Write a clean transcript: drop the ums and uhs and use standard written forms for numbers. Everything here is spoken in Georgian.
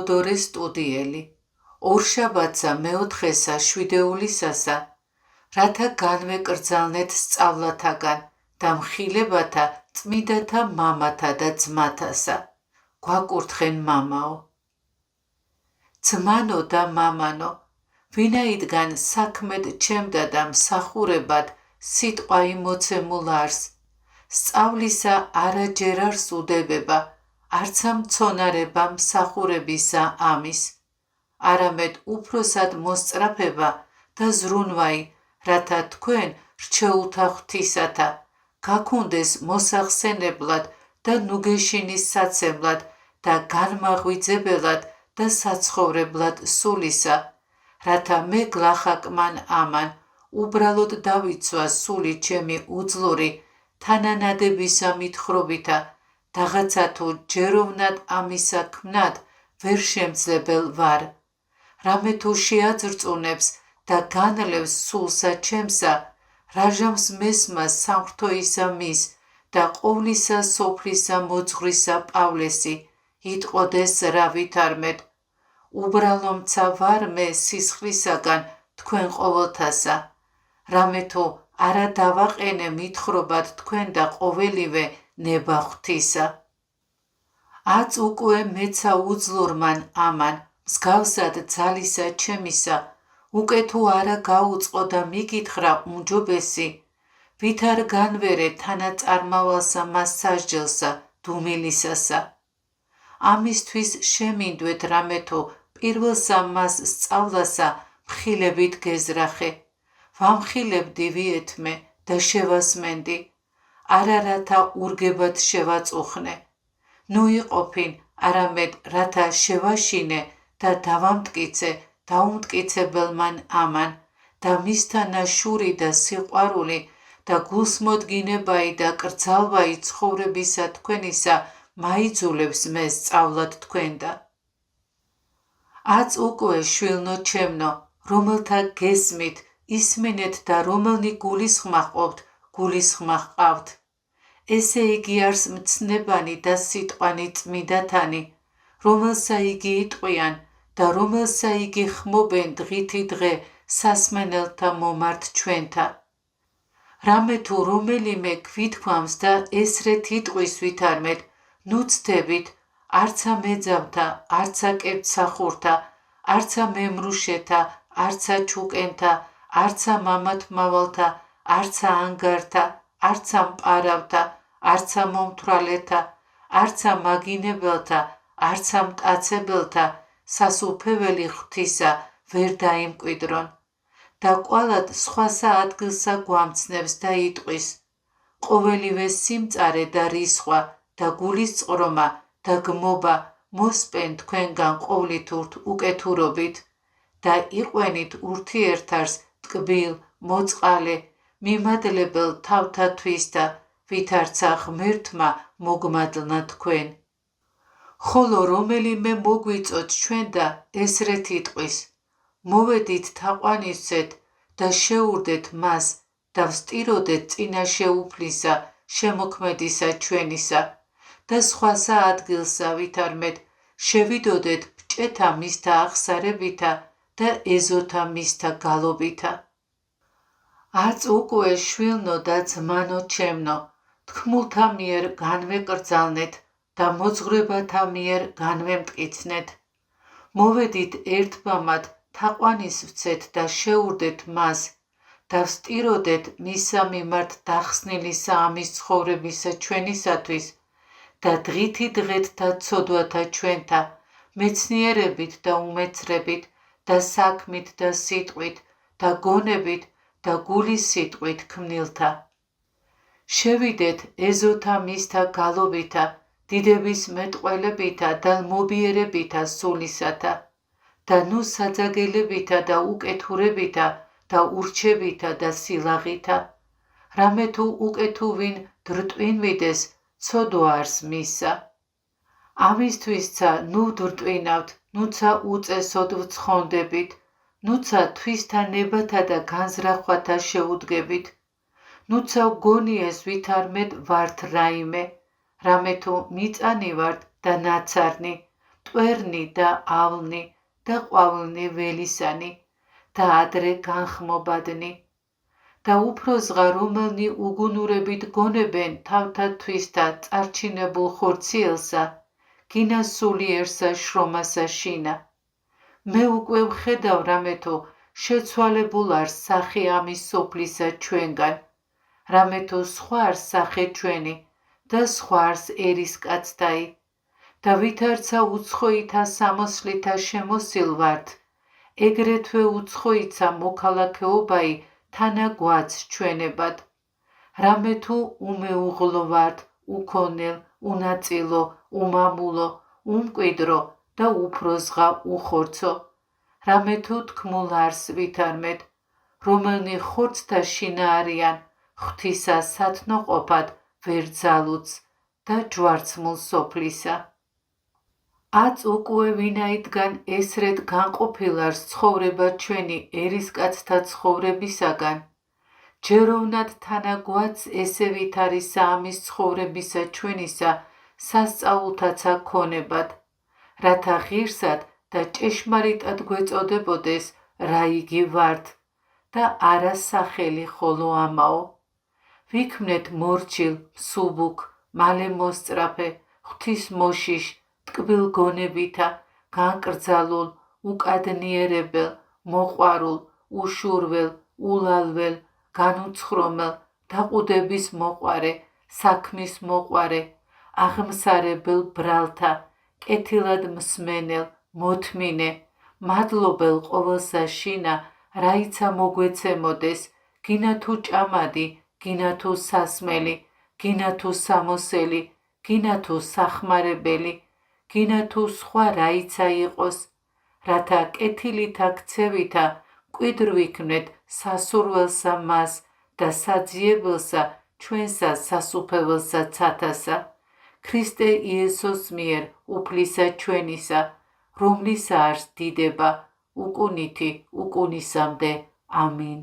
თეოდორე სტუდიელი, ორშაბათსა მეოთხესა შვიდეულისასა, რათა განვეკრძალნეთ სწავლათაგან და მხილებათა წმიდათა მამათა და ძმათასა. გვაკურთხენ მამაო. ძმანო და მამანო, ვინაიდან საქმედ ჩემდა და მსახურებად სიტყვა იმოცემულ არს, სწავლისა არაჯერ არს უდებება, არცა მცონარება მსახურებისა ამის, არამედ უფროსად მოსწრაფება და ზრუნვაი, რათა თქვენ რჩეულთა ღვთისათა გაქონდეს მოსახსენებლად და ნუგეშინის საცემლად და განმაღვიძებელად და საცხოვრებლად სულისა, რათა მე გლახაკმან ამან, უბრალოდ დავიცვა სული ჩემი უძლური თანანადებისა მithrobiთა, დაღაცა თუ ჯეროვნად ამისა ქმნად ვერ შემძლებელ ვარ. რამე თუ შეაძრწუნებს და განლევს სულსა ჩემსა, რაჟამს მესმას სამღვთოისა მის და ყოვლისა სოფლისა მოძღვრისა პავლესი, იტყოდეს რა ვითარმედ. უბრალომცა ვარ მე სისხლისაგან თქვენ ყოველთასა, რამე თუ არა დავაყენე მithრობად თქვენ და ყოველივე ნება ღვთისა. აც უკვე მეცა უძლურმან ამან, მსგავსად ძალისა ჩემისა, უკვე თუ არა გაუწყო და მიკითხრა უმჯობესი, ვით არ განვერე თანაწარმავალსა მას სასჯელსა დუმილისასა. ამისთვის შემინდვეთ რამე თუ პირველსა მას სწავლასა მხილებით გეზრახე, ვამხილებდი ვიეთმე და შევასმენდი, არა რათა ურგებად შევაწუხნე, ნუ იყოფინ, არამედ რათა შევაშინე და დავამტკიცე დაუმტკიცებელმან ამან და მისთანა შური და სიყვარული და გულსმოდგინებაი და კრძალვაი ცხოვრებისა თქვენისა მაიძულებს მე სწავლად თქვენდა. აც უკვე შვილნო ჩემნო, რომელთა გესმით, ისმენეთ და რომელნი გულისხმა ყოფთ, გულისხმა ჰყავთ. ესე იგი არს მცნებანი და სიტყვანი წმიდათანი, რომელსა იგი იტყვიან და რომელსა იგი ხმობენ დღითი დღე სასმენელთა მომართ ჩვენთა. რამე თუ რომელიმე გვითქვამს და ესრეთ იტყვის ვითარმედ, ნუ ცდებით, არცა მეძავთა, არცა კებცახურთა, არცა მემრუშეთა, არცა ჩუკენთა, არცა მამათმავალთა, არცა ანგართა, არცა მპარავთა, არცა მომთვრალეთა, არცა მაგინებელთა, არცა მტაცებელთა, სასუფეველი ღვთისა ვერ დაიმკვიდრონ. და კვალად სხვასა ადგილსა გვამცნებს და იტყვის, ყოველივე სიმწარე და რისხვა და გულის წყრომა და გმობა მოსპენ თქვენგან ყოვლითურთ უკეთურობით და იყვენით ურთიერთარს ტკბილ, მოწყალე, მიმადლებელ თავთათვის და ვითარცა ღმერთმა მოგმადლნა თქვენ. ხოლო რომელიმე მოგვიწოთ ჩვენ და ესრეთ იტყვის, მოვედით თაყვანისცეთ და შეურდეთ მას და ვსტიროდეთ წინაშე უფლისა, შემოქმედისა ჩვენისა და სხვასა ადგილსა ვითარმედ შევიდოდეთ ბჭეთა მისთა აღსარებითა და ეზოთა მისთა გალობითა. აც უკვე შვილნო და ძმანო ჩემნო, თქმულთა მიერ განვეკრძალნეთ და მოძღვრებათა მიერ განვემტკიცნეთ. მოვედით ერთბამად თაყვანისვცეთ და შეურდეთ მას და ვსტიროდეთ მისა მიმართ დახსნილისა ამის ცხოვრებისა ჩვენისათვის და დღითი დღეთთა ცოდვათა ჩვენთა, მეცნიერებით და უმეცრებით და საქმით და სიტყვით და გონებით და გულის სიტყვით ქმნილთა. შევიდეთ ეზოთა მისთა გალობითა, დიდების მეტყველებითა და მობიერებითა სულისათა და ნუ საძაგელებითა და უკეთურებითა და ურჩებითა და სილაღითა, რამე თუ უკეთუვინ დრტვინვიდეს, ცოდვა არს მისა. ამისთვისცა ნუ ვდრტვინავთ, ნუცა უწესოდ ვცხონდებით, ნუცა თვისთა ნებათა და განზრახვათა შეუდგებით, ნუცა ვგონიეს ვითარმედ ვართ რაიმე, რამე თუ მიწანი ვართ და ნაცარნი, მტვერნი და ავლნი და ყვავილნი ველისანი და ადრე განხმობადნი და უფრო ზღა რომელნი უგუნურებით გონებენ თავთათვის და წარჩინებულ ხორციელსა გინა სულიერსა შრომასა შინა მე უკვე ვხედავ რამეთო შეცვალებულ არ სახე ამის სოფლისა ჩვენგან რამეთო სხვა არ სახე ჩვენი და სხვა არს ერისკაცთაი და ვითარცა უცხოითა სამოსლითა შემოსილვართ ეგრეთვე უცხოიცა მოქალაქეობაი თანაგვაც ჩვენებად რამე თუ უმეუღლო ვართ უქონელ უნაწილო უმამულო უმკვიდრო და უფრო ზღა უხორცო რამე თუ თქმულ არს ვითარმეთ რომელნი ხორცთა შინა არიან ღვთისა სათნოყოფად ვერ ძალუც და ჯვარცმულ სოფლისა აც უკვე ვინაიდან ესრედ განყოფილ არს ცხოვრება ჩვენი ერისკაცთა ცხოვრებისაგან ჯეროვნად თანაგვაც ესე ვითარისა ამის ცხოვრებისა ჩვენისა სასწაულთაცა ქონებად რათა ღირსად და ჭეშმარიტად გვეწოდებოდეს რა იგი ვართ და არა სახელი ხოლო ამაო ვიქმნეთ მორჩილ მსუბუქ მალე მოსწრაფე ღვთის მოშიშ ტკბილ გონებითა განკრძალულ უკადნიერებელ მოყვარულ უშურվել ულალվել განუცხრომელ დაყუდების მოყვარე საქმის მოყვარე აღმსარებელ ბრალთა კეთილად მსმენელ მოთმინე მადლობელ ყოველსა შინა რაიცა მოგვეცემოდეს გინა თუ ჭამადი გინა თუ სასმელი გინა თუ სამოსელი გინა თუ სახმარებელი გინა თუ სხვა რაიცა იყოს რათა კეთილითა ქცევითა მკვიდრ ვიქნეთ სასურველსა მას და საძიებელსა ჩვენსა სასუფეველსა ცათასა ქრისტე იესოს მიერ უფლისა ჩვენისა რომლისა არს დიდება უკუნითი უკუნისამდე ამინ